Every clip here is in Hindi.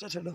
छो शुरू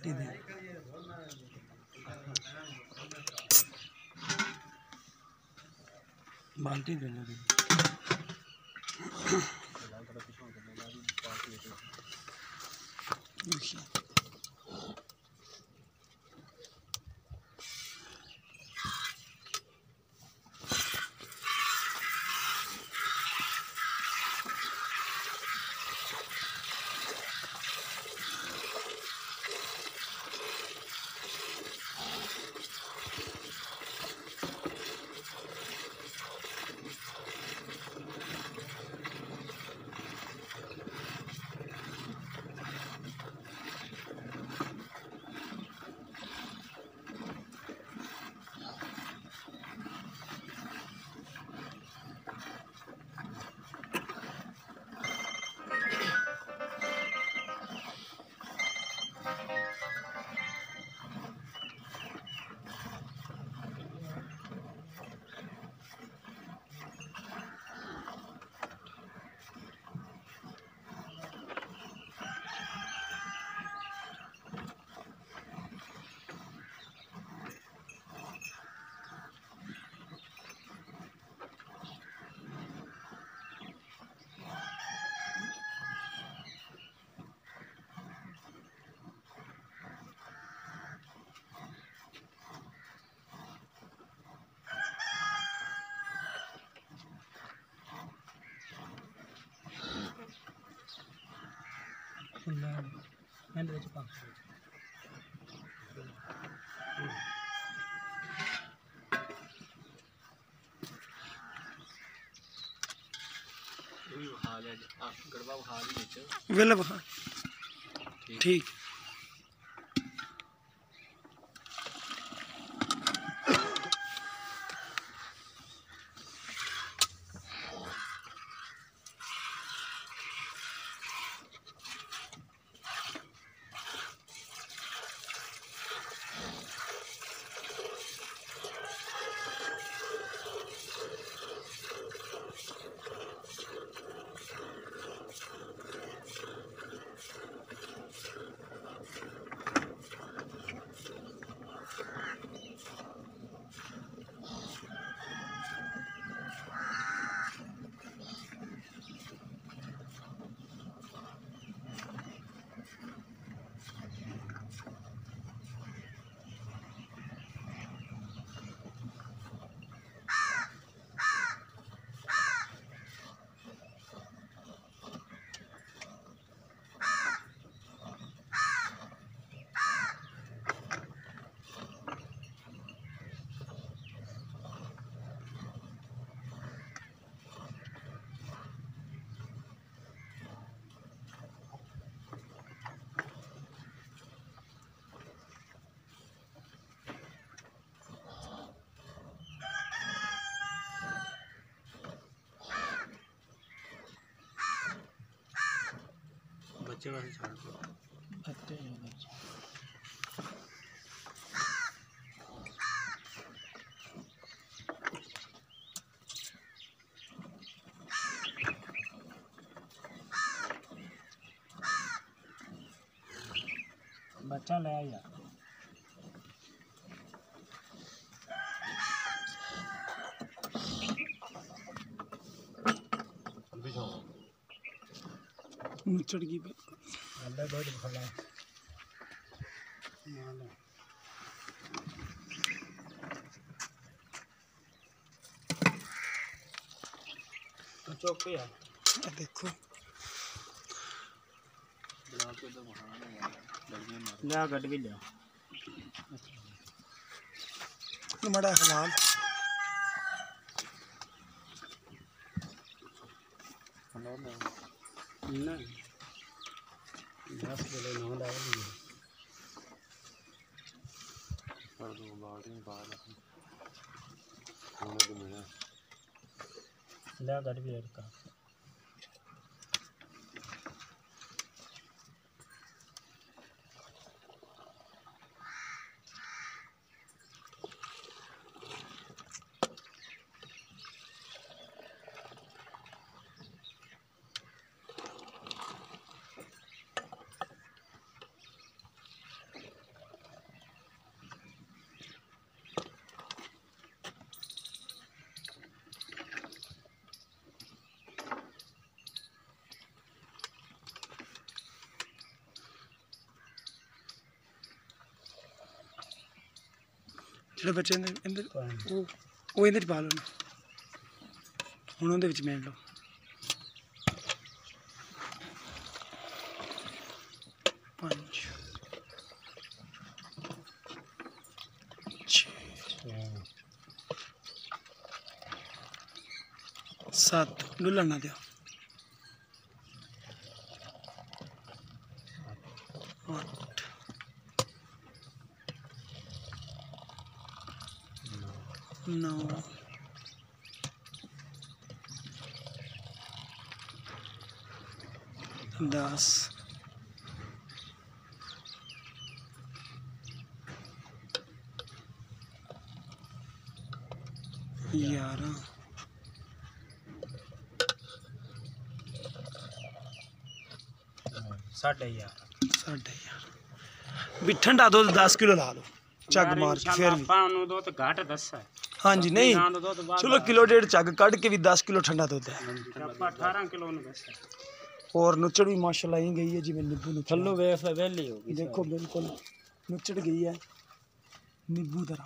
बाल्टी दे बाल्टी दे वेल बहा ठीक बच्चे वाले छोड़ दो बच्चे बच्चा ले आया चढ़ गई अल्लाह बहुत भला चौक पे है देखो लिया गड्ड भी लिया बड़ा हलाल नहीं 10 किलो ना डालेंगे पर दो बाल्टी बाहर होने को मिला ला गड़ भी का ਜਿਹੜੇ ਬੱਚੇ ਇਹਦੇ ਉਹ ਇਹਦੇ 'ਚ ਪਾ ਲਓ ਨਾ ਹੁਣ ਉਹਦੇ ਵਿੱਚ ਮੇਲ ਲਓ ਪੰਜ 7 डुल्ला ना दिया 8 9 10 11 साढ़े यार भी ठंडा दुध 10 किलो ला लो चग मार के फिर भी हाँ जी नहीं चलो किलो डेढ़ चग कट के भी 10 किलो ठंडा दुध है 18 किलो और नुचड़ भी माशाल्लाह ही गई है जी मैं नींबू थल्लो वेली होगी देखो बिल्कुल नुचड़ गई है नींबू तरह